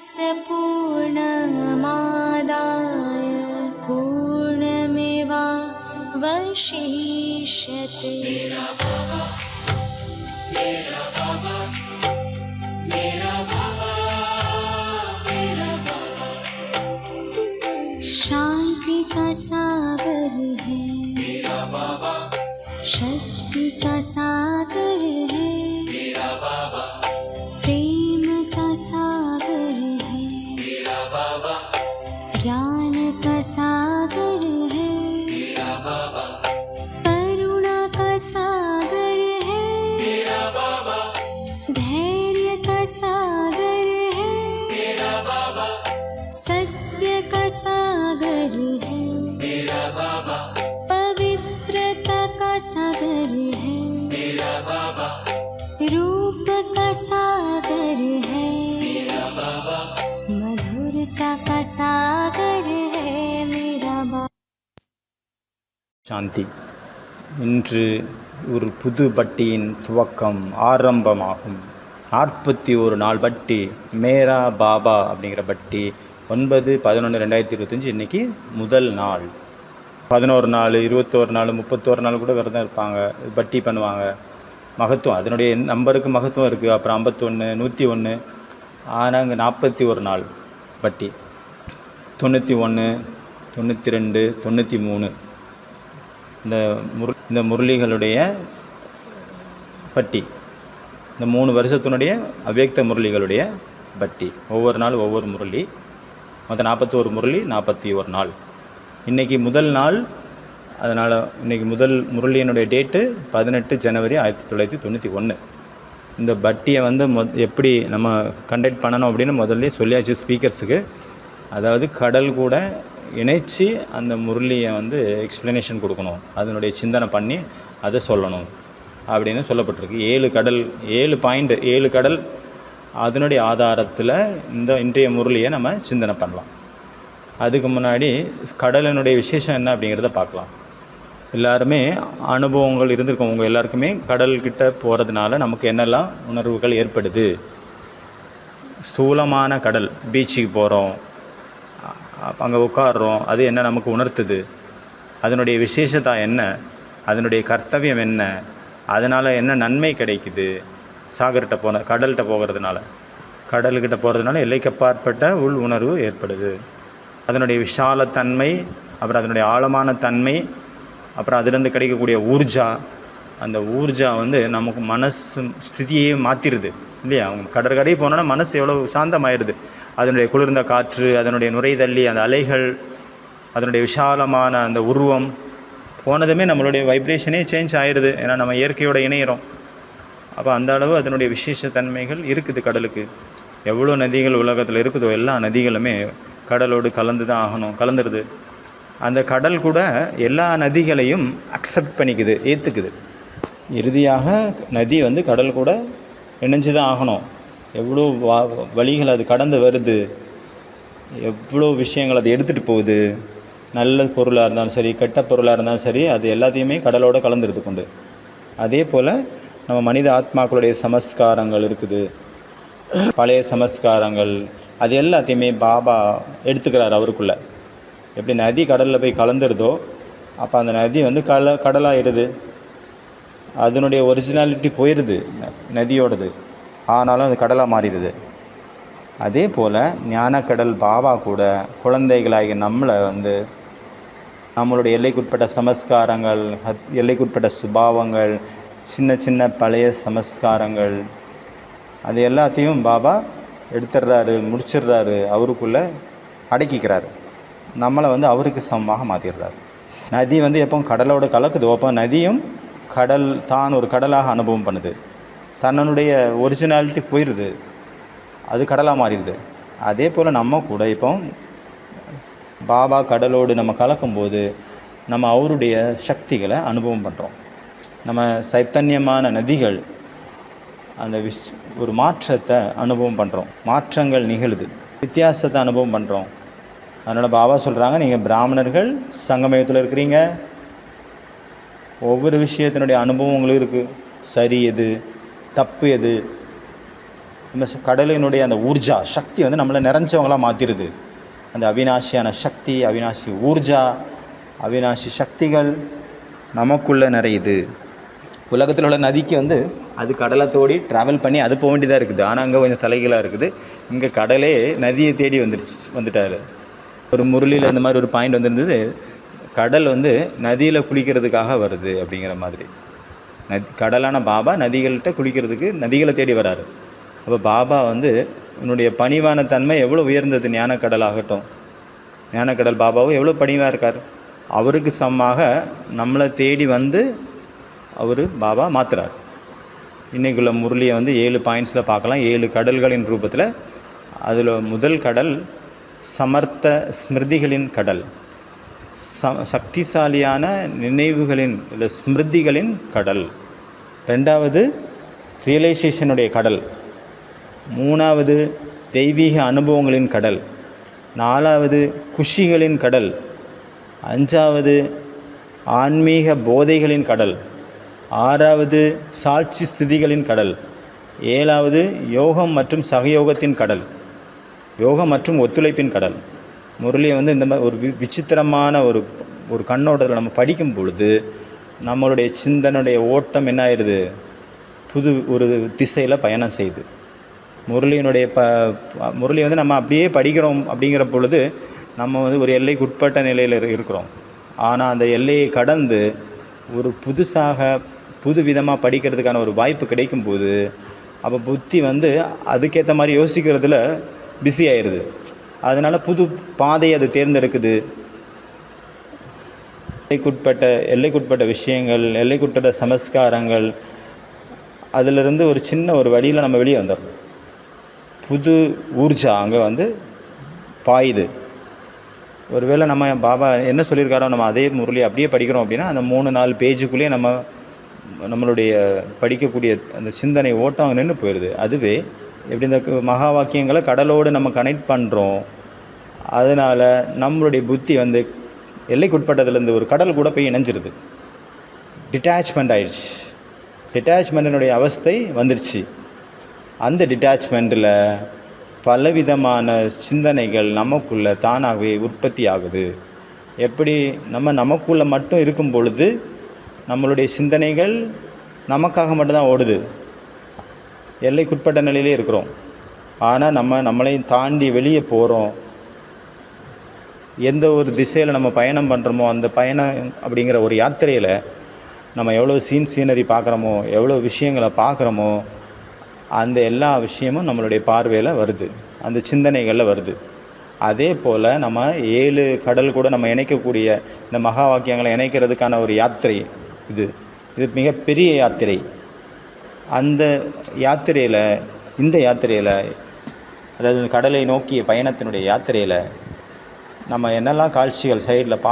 पूर्णस्य पूर्णमादाय पूर्णमेवावशिष्यते। शांति का सागर है, शक्ति का सागर है, प्रेम का सागर है, ज्ञान का सागर है, करुणा का सागर है, धैर्य का सागर है, सत्य का सागर है, पवित्रता का सागर है, रूप का सागर है, मधुरता का सागर है मेरा बाबा। சாந்தி. இன்று ஒரு புது பட்டியின் துவக்கம் ஆரம்பமாகும். 41 நாள் பட்டி, மேரா பாபா அப்படிங்கிற பட்டி 9/11/2025 இன்றைக்கி முதல் நாள். 11 நாள், 21 நாள், 31 நாள் கூட விரதம் இருப்பாங்க, பட்டி பண்ணுவாங்க. மகத்துவம், அதனுடைய நம்பருக்கு மகத்துவம் இருக்குது. அப்புறம் 51, 101, ஆனால் அங்கே 41 நாள் பட்டி. 91, 92, 93 இந்த முரளிகளுடைய பட்டி, இந்த 3 வருஷத்தினுடைய அவ்யக்த முரளிகளுடைய பட்டி. ஒவ்வொரு நாள் ஒவ்வொரு முரளி, மொத்தம் 41 முரளி, 41 நாள். இன்றைக்கி முதல் நாள். அதனால் இன்றைக்கி முதல் முரளியினுடைய டேட்டு 18 ஜனவரி 1991. இந்த பட்டியை வந்து எப்படி நம்ம கண்டக்ட் பண்ணணும் அப்படின்னு முதல்ல சொல்லியாச்சு ஸ்பீக்கர்ஸுக்கு. அதாவது கடல் கூட இணைச்சி அந்த முரளியை வந்து எக்ஸ்ப்ளனேஷன் கொடுக்கணும், அதனுடைய சிந்தனை பண்ணி அதை சொல்லணும் அப்படின்னு சொல்லப்பட்டிருக்கு. 7 கடல், 7 பாயிண்ட், 7 கடல், அதனுடைய ஆதாரத்தில் இன்றைய முரளியை நம்ம சிந்தனை பண்ணலாம். அதுக்கு முன்னாடி கடலினுடைய விசேஷம் என்ன அப்படிங்கிறத பார்க்கலாம். எல்லாருமே அனுபவங்கள் இருந்திருக்கோம். உங்கள் எல்லாருக்குமே கடல்கிட்ட போகிறதுனால நமக்கு என்னெல்லாம் உணர்வுகள் ஏற்படுது. ஸ்தூலமான கடல், பீச்சுக்கு போகிறோம், அங்கே உட்காடுறோம், அது என்ன நமக்கு உணர்த்துது, அதனுடைய விசேஷதா என்ன, அதனுடைய கர்த்தவியம் என்ன, அதனால் என்ன நன்மை கிடைக்குது. சாகர்கிட்ட கடல்கிட்ட போகிறதுனால, கடல்கிட்ட போகிறதுனால எல்லைக்கப்பாற்பட்ட உள் உணர்வு ஏற்படுது. அதனுடைய விஷாலத்தன்மை, அப்புறம் அதனுடைய ஆழமான தன்மை, அப்புறம் அதுலேருந்து கிடைக்கக்கூடிய ஊர்ஜா, அந்த ஊர்ஜா வந்து நமக்கு மனசு ஸ்திதியே மாற்றிடுது இல்லையா. அவங்க கடற்கரை போனோன்னா மனசு எவ்வளோ சாந்தமாயிடுது. அதனுடைய குளிர்ந்த காற்று, அதனுடைய நுரைதள்ளி, அந்த அலைகள், அதனுடைய விஷாலமான அந்த உருவம் போனதுமே நம்மளுடைய வைப்ரேஷனே சேஞ்ச் ஆயிடுது. ஏன்னா நம்ம இயற்கையோட இணையிறோம். அப்போ அந்த அளவு அதனுடைய விசேஷ தன்மைகள் இருக்குது கடலுக்கு. எவ்வளோ நதிகள் உலகத்தில் இருக்குதோ எல்லா நதிகளுமே கடலோடு கலந்து தான் ஆகணும், கலந்துருது. அந்த கடல் கூட எல்லா நதிகளையும் அக்செப்ட் பண்ணிக்குது, ஏற்றுக்குது. இறுதியாக நதி வந்து கடல் கூட இணைஞ்சு தான் ஆகணும். எவ்வளோ வழிகள் அது கடந்து வருது, எவ்வளோ விஷயங்கள் அது எடுத்துகிட்டு போகுது. நல்ல பொருளாக இருந்தாலும் சரி, கெட்ட பொருளாக இருந்தாலும் சரி, அது எல்லாத்தையுமே கடலோடு கலந்துருது கொண்டு. அதே போல் நம்ம மனித ஆத்மாக்களுடைய சமஸ்காரங்கள் இருக்குது, பழைய சமஸ்காரங்கள், அது எல்லாத்தையுமே பாபா எடுத்துக்கிறார் அவருக்குள்ளே. எப்படி நதி கடலில் போய் கலந்துருதோ அப்போ அந்த நதி வந்து கடலாகிடுது, அதனுடைய ஒரிஜினாலிட்டி போயிடுது நதியோடது, ஆனாலும் அது கடலாக மாறிடுது. அதே போல் ஞானக்கடல் பாபா கூட குழந்தைகளாகி நம்மளை வந்து நம்மளுடைய எல்லைக்குட்பட்ட சமஸ்காரங்கள், எல்லைக்குட்பட்ட சுபாவங்கள், சின்ன சின்ன பழைய சமஸ்காரங்கள், அது எல்லாத்தையும் பாபா எடுத்துடுறாரு, முடிச்சிடுறாரு, அவருக்குள்ளே அடக்கிக்கிறாரு. நம்மளை வந்து அவருக்கு சமமாக மாற்றிடுறாரு. நதி வந்து எப்போ கடலோட கலக்குதோ அப்போ நதியும் கடல் தான் ஒரு கடலாக அனுபவம் பண்ணுது. தன்னுடைய ஒரிஜினாலிட்டி போயிடுது, அது கடலாக மாறிடுது. அதே போல் நம்ம கூட இப்போ பாபா கடலோடு நம்ம கலக்கும்போது நம்ம அவருடைய சக்திகளை அனுபவம் பண்ணுறோம். நம்ம சைத்தன்யமான நதிகள் அந்த ஒரு மாற்றத்தை அனுபவம் பண்ணுறோம். மாற்றங்கள் நிகழுது, வித்தியாசத்தை அனுபவம் பண்ணுறோம். அதனால் பாபா சொல்கிறாங்க, நீங்கள் பிராமணர்கள் சங்கமயத்தில் இருக்கிறீங்க, ஒவ்வொரு விஷயத்தினுடைய அனுபவம் உங்களுக்கு இருக்குது. சரி எது, தப்பு எது, நம்ம கடலினுடைய அந்த ஊர்ஜா சக்தி வந்து நம்மளை நிறைஞ்சவங்களாக மாற்றிடுது. அந்த அவிநாசியான சக்தி, அவிநாசி ஊர்ஜா, அவிநாசி சக்திகள் நமக்குள்ளே நிறையுது. உலகத்தில் உள்ள நதிக்கு வந்து அது கடலை தோடி ட்ராவல் பண்ணி அது போக வேண்டியதாக இருக்குது. ஆனால் அங்கே கொஞ்சம் தலைகளாக இருக்குது. இங்கே கடலே நதியை தேடி வந்துட்டார். ஒரு முரளியில் இந்த மாதிரி ஒரு பாயிண்ட் வந்துருந்தது, கடல் வந்து நதியில் குளிக்கிறதுக்காக வருது அப்படிங்கிற மாதிரி. கடலான பாபா நதிகள்கிட்ட குளிக்கிறதுக்கு நதிகளை தேடி வராரு. அப்போ பாபா வந்து என்னுடைய பணிவான தன்மை எவ்வளோ உயர்ந்தது. ஞானக்கடல் ஆகட்டும், ஞானக்கடல் பாபாவும் எவ்வளோ பணிவாக இருக்கார். அவருக்கு சமமாக நம்மளை தேடி வந்து அவர் பாபா மாற்றுறார். இன்றைக்குள்ள முரளியை வந்து 7 பாயிண்ட்ஸில் பார்க்கலாம். 7 கடல்களின் ரூபத்தில். அதில் முதல் கடல் சமர்த்த ஸ்மிருதிகளின் கடல், சக்திசாலியான நினைவுகளின் இல்லை ஸ்மிருதிகளின் கடல். 2வது ரியலைசேஷனுடைய கடல். 3வது தெய்வீக அனுபவங்களின் கடல். 4வது குஷிகளின் கடல். 5வது ஆன்மீக போதைகளின் கடல். 6வது சாட்சி ஸ்திதிகளின் கடல். 7வது யோகம் மற்றும் சகயோகத்தின் கடல், யோகம் மற்றும் ஒத்துழைப்பின் கடல். முரளியை வந்து இந்த மாதிரி ஒரு விசித்திரமான ஒரு கண்ணோட்டத்தில் நம்ம படிக்கும் பொழுது நம்மளுடைய சிந்தனுடைய ஓட்டம் என்ன ஆயிடுது, புது ஒரு திசையில் பயணம் செய்யுது. முரளியினுடைய முரளி வந்து நம்ம அப்படியே படிக்கிறோம் அப்படிங்கிற பொழுது நம்ம வந்து ஒரு எல்லைக்குட்பட்ட நிலையில் இருக்கிறோம். ஆனால் அந்த எல்லையை கடந்து ஒரு புது விதமாக படிக்கிறதுக்கான ஒரு வாய்ப்பு கிடைக்கும்போது அப்போ புத்தி வந்து அதுக்கேற்ற மாதிரி யோசிக்கிறதுல பிஸி ஆயிடுது. அதனால் புது பாதையை அது தேர்ந்தெடுக்குது. எல்லைக்குட்பட்ட விஷயங்கள், எல்லைக்குட்பட்ட சமஸ்காரங்கள், அதிலிருந்து ஒரு சின்ன ஒரு வழியில் நம்ம வெளியே வந்துடுறோம். புது ஊர்ஜா அங்கே வந்து பாயுது. ஒருவேளை நம்ம பாபா என்ன சொல்லியிருக்காரோ நம்ம அதே முரளி அப்படியே படிக்கிறோம் அப்படின்னா அந்த 3-4 பேஜுக்குள்ளேயே நம்மளுடைய படிக்கக்கூடிய அந்த சிந்தனை ஓட்டம் அங்கே நின்று போயிடுது. அதுவே எப்படி இந்த மகா வாக்கியங்களை கடலோடு நம்ம கனெக்ட் பண்ணுறோம், அதனால் நம்மளுடைய புத்தி வந்து எல்லைக்குட்பட்டதுலேருந்து ஒரு கடல் கூட போய் இணைஞ்சிருது. டிட்டாச்மெண்ட் ஆயிடுச்சு. டிட்டாச்மெண்ட்டினுடைய அவஸ்தை வந்துடுச்சு. அந்த டிட்டாச்மெண்ட்டில் பலவிதமான சிந்தனைகள் நமக்குள்ளே தானாகவே உற்பத்தி ஆகுது. எப்படி நமக்குள்ளே மட்டும் இருக்கும் பொழுது நம்மளுடைய சிந்தனைகள் நமக்காக மட்டும்தான் ஓடுது, எல்லைக்குட்பட்ட நிலையிலே இருக்கிறோம். ஆனால் நம்மளையும் தாண்டி வெளியே போகிறோம். எந்த ஒரு திசையில் நம்ம பயணம் பண்ணுறோமோ அந்த பயணம் அப்படிங்கிற ஒரு யாத்திரையில் நம்ம எவ்வளோ சீனரி பார்க்குறோமோ, எவ்வளோ விஷயங்களை பார்க்குறோமோ, அந்த எல்லா விஷயமும் நம்மளுடைய பார்வையில் வருது, அந்த சிந்தனைகளில் வருது. அதே போல் நம்ம 7 கடல் கூட நம்ம இணைக்கக்கூடிய இந்த மகா வாக்கியங்களை இணைக்கிறதுக்கான ஒரு யாத்திரை இது மிகப்பெரிய யாத்திரை. அந்த யாத்திரையில் அதாவது கடலை நோக்கிய பயணத்தினுடைய யாத்திரையில் நம்ம என்னெல்லாம் காட்சிகள் சைடில்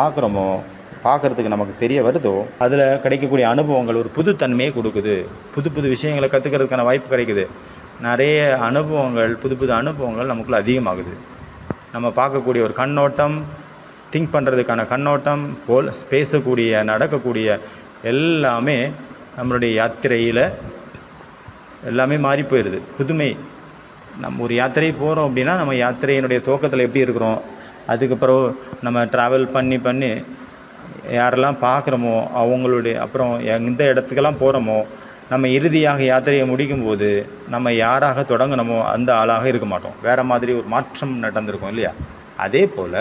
பார்க்குறதுக்கு நமக்கு தெரிய வருதோ அதில் கிடைக்கக்கூடிய அனுபவங்கள் ஒரு புதுத்தன்மையை கொடுக்குது. புது விஷயங்களை கற்றுக்கிறதுக்கான வாய்ப்பு கிடைக்குது. நிறைய அனுபவங்கள், புது அனுபவங்கள் நமக்குள்ளே அதிகமாகுது. நம்ம பார்க்கக்கூடிய ஒரு கண்ணோட்டம், திங்க் பண்ணுறதுக்கான கண்ணோட்டம், பேசக்கூடிய நடக்கக்கூடிய எல்லாமே நம்மளுடைய யாத்திரையில் எல்லாமே மாறி போயிடுது. புதுமை. நம்ம ஒரு யாத்திரை போகிறோம் அப்படின்னா நம்ம யாத்திரையினுடைய துவக்கத்தில் எப்படி இருக்கிறோம், அதுக்கப்புறம் நம்ம ட்ராவல் பண்ணி யாரெல்லாம் பார்க்குறோமோ அவங்களுடைய அப்புறம் எந்த இடத்துக்கெல்லாம் போகிறோமோ நம்ம இறுதியாக யாத்திரையை முடிக்கும்போது நம்ம யாராக தொடங்கினமோ அந்த ஆளாக இருக்க மாட்டோம். வேறு மாதிரி ஒரு மாற்றம் நடந்திருக்கும் இல்லையா? அதே போல்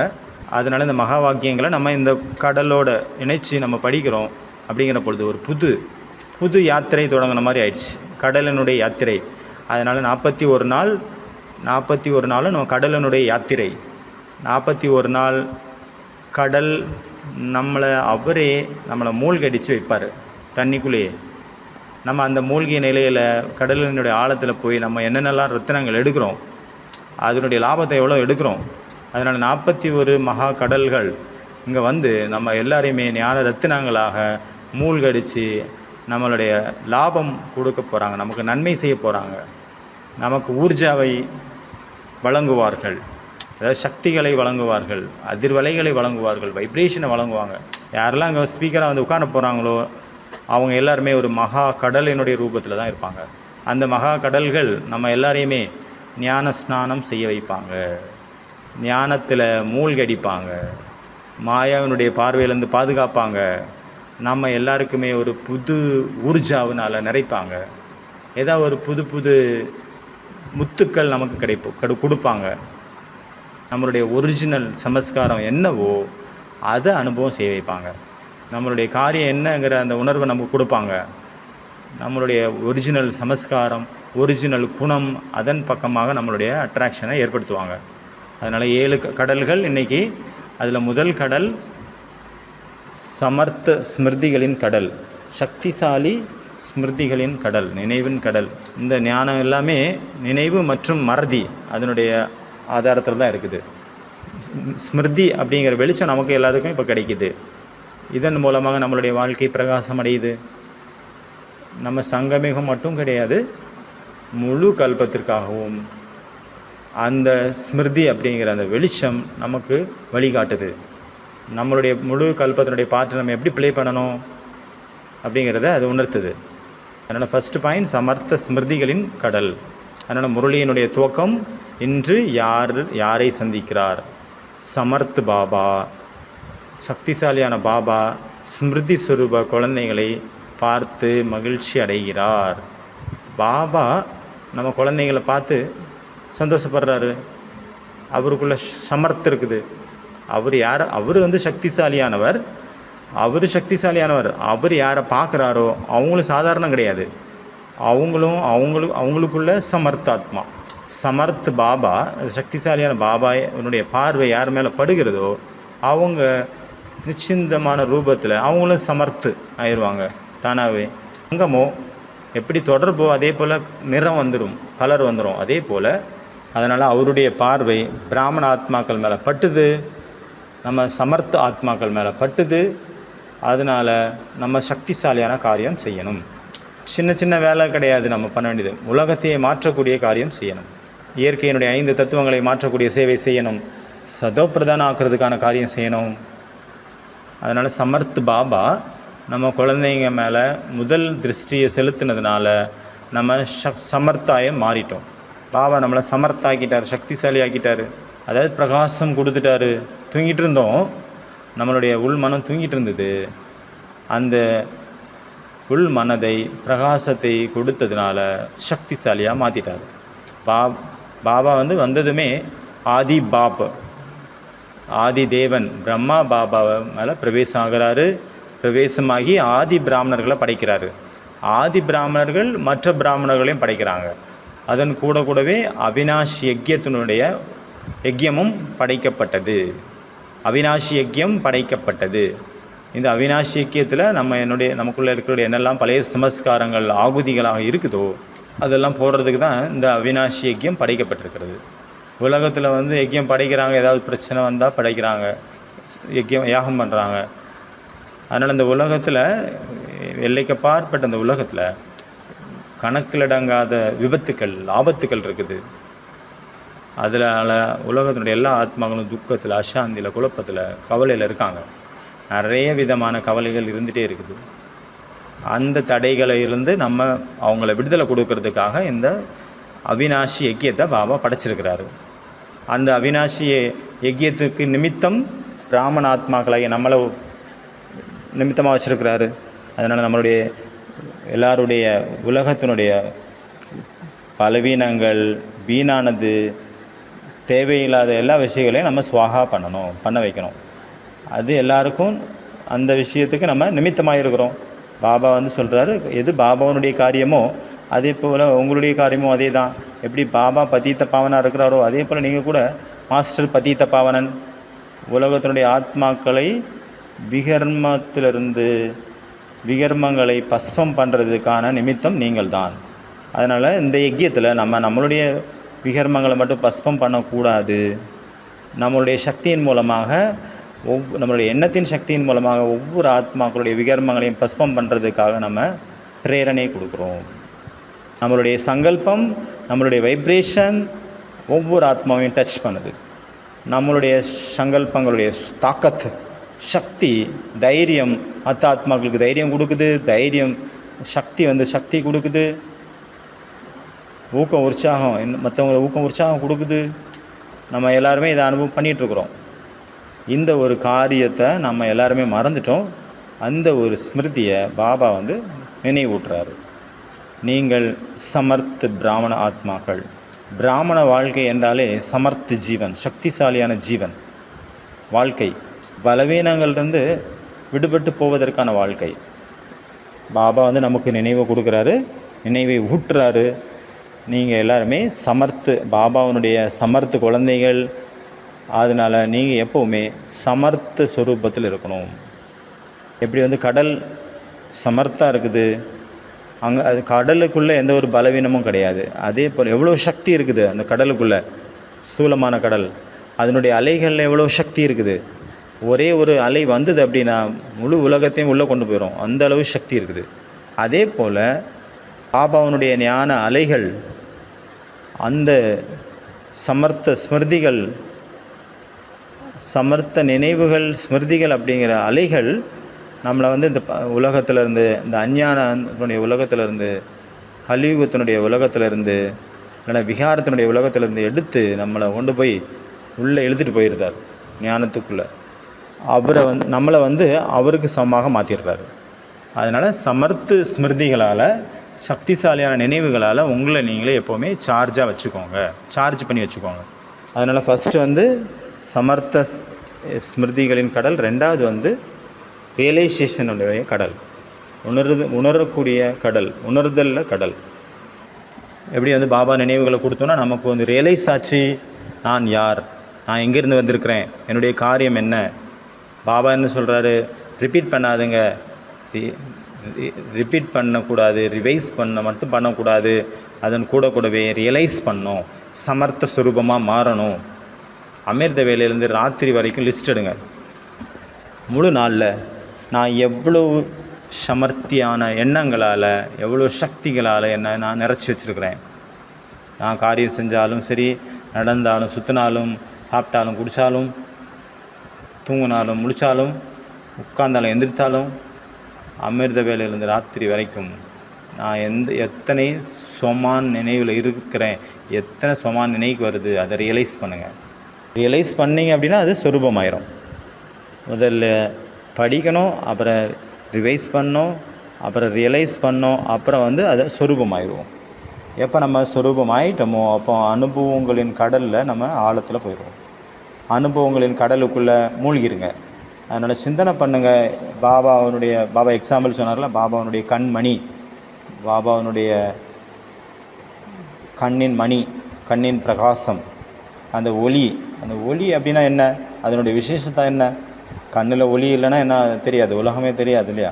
அதனால் இந்த மகா வாக்கியங்களை நம்ம இந்த கடலோட இணைச்சி நம்ம படிக்கிறோம் அப்படிங்கிற பொழுது ஒரு புது யாத்திரை தொடங்கின மாதிரி ஆயிடுச்சு, கடலினுடைய யாத்திரை. அதனால் 41 நாளும் நம்ம கடலினுடைய யாத்திரை. 41 நாள் கடல் நம்மளை மூழ்கடிச்சு வைப்பார் தண்ணிக்குள்ளேயே. நம்ம அந்த மூழ்கிய நிலையில் கடலினுடைய ஆழத்தில் போய் நம்ம என்னென்னலாம் ரத்தினங்கள் எடுக்கிறோம், அதனுடைய லாபத்தை எவ்வளோ எடுக்கிறோம். அதனால் 41 மகா கடல்கள் இங்கே வந்து நம்ம எல்லாரையுமே ஞான ரத்தினங்களாக மூழ்கடித்து நம்மளுடைய லாபம் கொடுக்க போகிறாங்க, நமக்கு நன்மை செய்ய போகிறாங்க, நமக்கு ஊர்ஜாவை வழங்குவார்கள், அதாவது சக்திகளை வழங்குவார்கள், அதிர்வலைகளை வழங்குவார்கள், வைப்ரேஷனை வழங்குவாங்க. யாரெல்லாம் அங்கே ஸ்பீக்கராக வந்து உட்கார போகிறாங்களோ அவங்க எல்லாருமே ஒரு மகா கடலினுடைய ரூபத்தில் தான் இருப்பாங்க. அந்த மகா கடல்கள் நம்ம எல்லாரையுமே ஞான ஸ்நானம் செய்ய வைப்பாங்க, ஞானத்தில் மூழ்கடிப்பாங்க, மாயாவினுடைய பார்வையிலேருந்து பாதுகாப்பாங்க, நம்ம எல்லாருக்குமே ஒரு புது ஊர்ஜாவினால் நிறைப்பாங்க, ஏதாவது ஒரு புது புது முத்துக்கள் நமக்கு கொடுப்பாங்க. நம்மளுடைய ஒரிஜினல் சமஸ்காரம் என்னவோ அதை அனுபவம் செய்ய வைப்பாங்க. நம்மளுடைய காரியம் என்னங்கிற அந்த உணர்வை நமக்கு கொடுப்பாங்க. நம்மளுடைய ஒரிஜினல் சமஸ்காரம், ஒரிஜினல் குணம், அதன் பக்கமாக நம்மளுடைய அட்ராக்ஷனை ஏற்படுத்துவாங்க. அதனால் 7 கடல்கள் இன்றைக்கி. அதில் முதல் கடல் சமர்த்த ஸ்மிருதிகளின் கடல், சக்திசாலி ஸ்மிருதிகளின் கடல், நினைவின் கடல். இந்த ஞானம் எல்லாமே நினைவு மற்றும் மறதி அதனுடைய ஆதாரத்தில் தான் இருக்குது. ஸ்மிருதி அப்படிங்கிற வெளிச்சம் நமக்கு எல்லாத்துக்கும் இப்போ கிடைக்குது. இதன் மூலமாக நம்மளுடைய வாழ்க்கை பிரகாசம் அடையுது. நம்ம சங்கமிகம் மட்டும் கிடையாது, முழு கல்பத்திற்காகவும் அந்த ஸ்மிருதி அப்படிங்கிற அந்த வெளிச்சம் நமக்கு வழிகாட்டுது. நம்மளுடைய முழு கல்பத்தினுடைய பாட்டு நம்ம எப்படி ப்ளே பண்ணணும் அப்படிங்கிறத அது உணர்த்துது. அதனால் ஃபஸ்ட்டு பாயிண்ட் சமர்த்த ஸ்மிருதிகளின் கடல். அதனால் முரளியினுடைய துவக்கம் இன்று யாரை சந்திக்கிறார்? சமர்த் பாபா, சக்திசாலியான பாபா ஸ்மிருதி சுரூப குழந்தைகளை பார்த்து மகிழ்ச்சி அடைகிறார். பாபா நம்ம குழந்தைங்களை பார்த்து சந்தோஷப்படுறாரு. அவருக்குள்ள சமர்த்து இருக்குது. அவர் யார்? அவர் சக்திசாலியானவர். அவர் யாரை பார்க்குறாரோ அவங்களும் சாதாரணம் கிடையாது. அவங்களுக்குள்ள சமர்த்தாத்மா, சமர்த் பாபா, சக்திசாலியான பாபா என்னுடைய பார்வை யார் மேலே படுகிறதோ அவங்க நிச்சயமான ரூபத்தில் அவங்களும் சமர்த்து ஆயிடுவாங்க தானாகவே. அங்கமோ எப்படி தொடர்போ அதே போல் நிறம் வந்துடும், கலர் வந்துடும், அதே போல். அதனால் அவருடைய பார்வை பிராமண ஆத்மாக்கள் மேலே பட்டுது, நம்ம சமர்த்த ஆத்மாக்கள் மேலே பட்டுது. அதனால் நம்ம சக்திசாலியான காரியம் செய்யணும். சின்ன சின்ன வேலை கிடையாது நம்ம பண்ண வேண்டியது, உலகத்தையே மாற்றக்கூடிய காரியம் செய்யணும். இயற்கையினுடைய 5 தத்துவங்களை மாற்றக்கூடிய சேவை செய்யணும். சதோப்பிரதானம் ஆக்கிறதுக்கான காரியம் செய்யணும். அதனால் சமர்த் பாபா நம்ம குழந்தைங்க மேலே முதல் திருஷ்டியை செலுத்தினதுனால நம்ம சமர்த்தாயம் மாறிட்டோம். பாபா நம்மளை சமர்த்தாக்கிட்டார், சக்திசாலி ஆக்கிட்டார். அதாவது பிரகாசம் கொடுத்துட்டாரு. தூங்கிட்டு இருந்தோம், நம்மளுடைய உள் மனம் தூங்கிட்டு இருந்தது. அந்த உள் மனதை பிரகாசத்தை கொடுத்ததுனால சக்திசாலியாக மாற்றிட்டார். பாபா வந்ததுமே ஆதி பாப், ஆதி தேவன் பிரம்மா பாபாவை மேலே பிரவேசம் ஆகிறாரு. பிரவேசமாகி ஆதி பிராமணர்களை படைக்கிறாரு. ஆதி பிராமணர்கள் மற்ற பிராமணர்களையும் படைக்கிறாங்க. அதன் கூடவே அவினாஷி யஜ்யத்தினுடைய யஜ்யமும் படைக்கப்பட்டது. அவினாஷி யஜ்யம் படைக்கப்பட்டது. இந்த அவினாஷி யஜ்யத்தில் நமக்குள்ளே இருக்கிற என்னெல்லாம் பழைய சமஸ்காரங்கள் ஆகுதிகளாக இருக்குதோ அதெல்லாம் போடுறதுக்கு தான் இந்த அவினாஷி யஜ்யம் படைக்கப்பட்டிருக்கிறது. உலகத்தில் யஜ்யம் படைக்கிறாங்க, ஏதாவது பிரச்சனை வந்தால் படைக்கிறாங்க, யாகம் பண்ணுறாங்க. அதனால் இந்த உலகத்தில் எல்லைக்கு அப்பாற்பட்ட இந்த உலகத்தில் கணக்கிலடங்காத விபத்துக்கள், ஆபத்துக்கள் இருக்குது. அதனால் உலகத்தினுடைய எல்லா ஆத்மாக்களும் துக்கத்தில், அசாந்தியில், குழப்பத்தில், கவலையில் இருக்காங்க. நிறைய விதமான கவலைகள் இருந்துகிட்டே இருக்குது. அந்த தடைகளை இருந்து நம்ம அவங்கள விடுதலை கொடுக்கறதுக்காக இந்த அவினாஷி யஜ்யத்தை பாபா படைச்சிருக்கிறாரு. அந்த அவினாஷி யஜ்யத்துக்கு நிமித்தம் பிராமண ஆத்மாக்களாகிய நம்மளை நிமித்தமாக வச்சுருக்கிறாரு. அதனால் நம்மளுடைய எல்லாருடைய உலகத்தினுடைய பலவீனங்கள், வீணானது, தேவையில்லாத எல்லா விஷயங்களையும் நம்ம ஸ்வாகா பண்ண வைக்கணும். அது எல்லாருக்கும் அந்த விஷயத்துக்கு நம்ம நிமித்தமாக இருக்கிறோம். பாபா சொல்கிறாரு, எது பாபாவனுடைய காரியமோ அதே போல் உங்களுடைய காரியமும் அதே தான். எப்படி பாபா பதீத்த பாவனாக இருக்கிறாரோ அதே போல் நீங்கள் கூட மாஸ்டர் பதீத்த பாவனன். உலகத்தினுடைய ஆத்மாக்களை விகர்மங்களை பஸ்பம் பண்ணுறதுக்கான நிமித்தம் நீங்கள் தான். அதனால் இந்த யஜ்யத்தில் நம்மளுடைய விகர்மங்களை மட்டும் பஸ்பம் பண்ணக்கூடாது. நம்மளுடைய சக்தியின் மூலமாக நம்மளுடைய எண்ணத்தின் சக்தியின் மூலமாக ஒவ்வொரு ஆத்மாக்களுடைய விகர்மங்களையும் பஸ்பம் பண்ணுறதுக்காக நம்ம பிரேரணை கொடுக்குறோம். நம்மளுடைய சங்கல்பம், நம்மளுடைய வைப்ரேஷன் ஒவ்வொரு ஆத்மாவையும் டச் பண்ணுது. நம்மளுடைய சங்கல்பங்களுடைய தாக்கத், சக்தி, தைரியம் மற்ற ஆத்மாக்களுக்கு தைரியம் கொடுக்குது. தைரியம் சக்தி சக்தி கொடுக்குது. ஊக்கம் உற்சாகம் மற்றவங்களை ஊக்கம் உற்சாகம் கொடுக்குது. நம்ம எல்லாருமே இதை அனுபவம் பண்ணிகிட்ருக்குறோம். இந்த ஒரு காரியத்தை நம்ம எல்லாருமே மறந்துட்டோம். அந்த ஒரு ஸ்மிருதியை பாபா நினைவூட்டுறாரு. நீங்கள் சமர்த் பிராமண ஆத்மாக்கள். பிராமண வாழ்க்கை என்றாலே சமர்த் ஜீவன், சக்திசாலியான ஜீவன் வாழ்க்கை, பலவீனங்கள்லேருந்து விடுபட்டு போவதற்கான வாழ்க்கை. பாபா நமக்கு நினைவை கொடுக்குறாரு, நினைவை ஊட்டுறாரு. நீங்கள் எல்லாருமே சமர்த்து, பாபாவுடைய சமர்த்து குழந்தைகள். அதனால் நீங்கள் எப்போவுமே சமர்த்த ஸ்வரூபத்தில் இருக்கணும். எப்படி கடல் சமர்த்தாக இருக்குது, அங்கே அது கடலுக்குள்ளே எந்த ஒரு பலவீனமும் கிடையாது. அதே போல் எவ்வளோ சக்தி இருக்குது அந்த கடலுக்குள்ளே, ஸ்தூலமான கடல், அதனுடைய அலைகளில் எவ்வளோ சக்தி இருக்குது. ஒரே ஒரு அலை வந்தது அப்படின்னா முழு உலகத்தையும் உள்ளே கொண்டு போயிடும், அந்த அளவு சக்தி இருக்குது. அதே போல் பாபாவுடைய ஞான அலைகள், அந்த சமர்த்த ஸ்மிருதிகள், சமர்த்த நினைவுகள், ஸ்மிருதிகள் அப்படிங்கிற அலைகள் நம்மளை இந்த உலகத்திலேருந்து, இந்த அஞ்ஞானத்தினுடைய உலகத்திலேருந்து, கலியுகத்தினுடைய உலகத்திலேருந்து, இல்லைன்னா விகாரத்தினுடைய உலகத்திலேருந்து எடுத்து நம்மளை கொண்டு போய் உள்ளே இழுத்துட்டு போயிருந்தார் ஞானத்துக்குள்ளே. அவரை நம்மளை அவருக்கு சமமாக மாற்றிடுறாரு. அதனால் சமர்த்து ஸ்மிருதிகளால், சக்திசாலியான நினைவுகளால் உங்களை நீங்களே எப்போவுமே சார்ஜாக வச்சுக்கோங்க, சார்ஜ் பண்ணி வச்சுக்கோங்க. அதனால் ஃபஸ்ட்டு சமர்த்த ஸ்மிருதிகளின் கடல், ரெண்டாவது ரியலைசேஷனுடைய கடல், உணரக்கூடிய கடல், உணர்தலில் கடல். எப்படி பாபா நினைவுகளை கொடுத்தோன்னா நமக்கு ரியலைஸ் ஆச்சு, நான் யார், நான் எங்கேருந்து வந்திருக்கிறேன், என்னுடைய காரியம் என்ன. பாபா என்ன சொல்கிறாரு, ரிப்பீட் பண்ணாதுங்க, ரிப்பீட் பண்ணக்கூடாது, ரிவைஸ் மட்டும் பண்ணக்கூடாது, அதன் கூடவே ரியலைஸ் பண்ணணும், சமர்த்த சுரூபமாக மாறணும். அமிர்த வேலையிலேருந்து ராத்திரி வரைக்கும் லிஸ்ட் எடுங்க. முழு நாளில் நான் எவ்வளவு சமர்த்தியான எண்ணங்களால், எவ்வளோ சக்திகளால் என்ன நான் நிறச்சி வச்சுருக்கிறேன். நான் காரியம் செஞ்சாலும் சரி, நடந்தாலும், சுற்றினாலும், சாப்பிட்டாலும், குடித்தாலும், தூங்கினாலும், முழித்தாலும், உட்கார்ந்தாலும், எந்திரித்தாலும், அமிர்த வேலையிலேருந்து ராத்திரி வரைக்கும் நான் எத்தனை சொமான் நினைவில் இருக்கிறேன், எத்தனை சொமான் நினைவுக்கு வருது, அதை ரியலைஸ் பண்ணுங்கள். ரியலைஸ் பண்ணிங்க அப்படின்னா அது சொரூபமாயிரும். முதல்ல படிக்கணும், அப்புறம் ரிவைஸ் பண்ணணும், அப்புறம் ரியலைஸ் பண்ணோம், அப்புறம் அதை சொரூபமாயிடுவோம். எப்போ நம்ம சொரூபம் ஆகிட்டோமோ அப்போ அனுபவங்களின் கடலில் நம்ம ஆழத்தில் போயிடுவோம். அனுபவங்களின் கடலுக்குள்ளே மூழ்கிருங்க. அதனால் சிந்தனை பண்ணுங்கள். பாபா எக்ஸாம்பிள் சொன்னார்ல, பாபாவனுடைய கண்மணி, பாபாவனுடைய கண்ணின் மணி, கண்ணின் பிரகாசம், அந்த ஒளி. அந்த ஒளி அப்படின்னா என்ன, அதனுடைய விசேஷத்தை என்ன? கண்ணில் ஒளி இல்லைன்னா என்ன தெரியாது, உலகமே தெரியாது இல்லையா?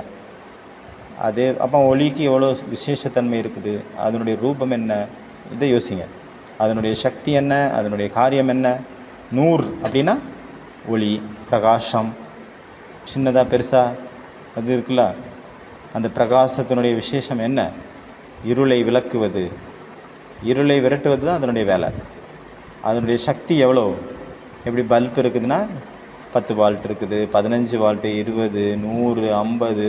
அதே அப்போ ஒளிக்கு எவ்வளோ விசேஷத்தன்மை இருக்குது, அதனுடைய ரூபம் என்ன, இதை யோசிங்க. அதனுடைய சக்தி என்ன, அதனுடைய காரியம் என்ன? நூர் அப்படின்னா ஒளி, பிரகாசம், சின்னதாக பெருசாக அது இருக்குல்ல. அந்த பிரகாசத்தினுடைய விசேஷம் என்ன? இருளை விளக்குவது, இருளை விரட்டுவது தான் அதனுடைய வேலை. அதனுடைய சக்தி எவ்வளோ? எப்படி பல்ப் இருக்குதுன்னா 10 வால்ட் இருக்குது, 15 வால்ட்டு, 20, 100, 50,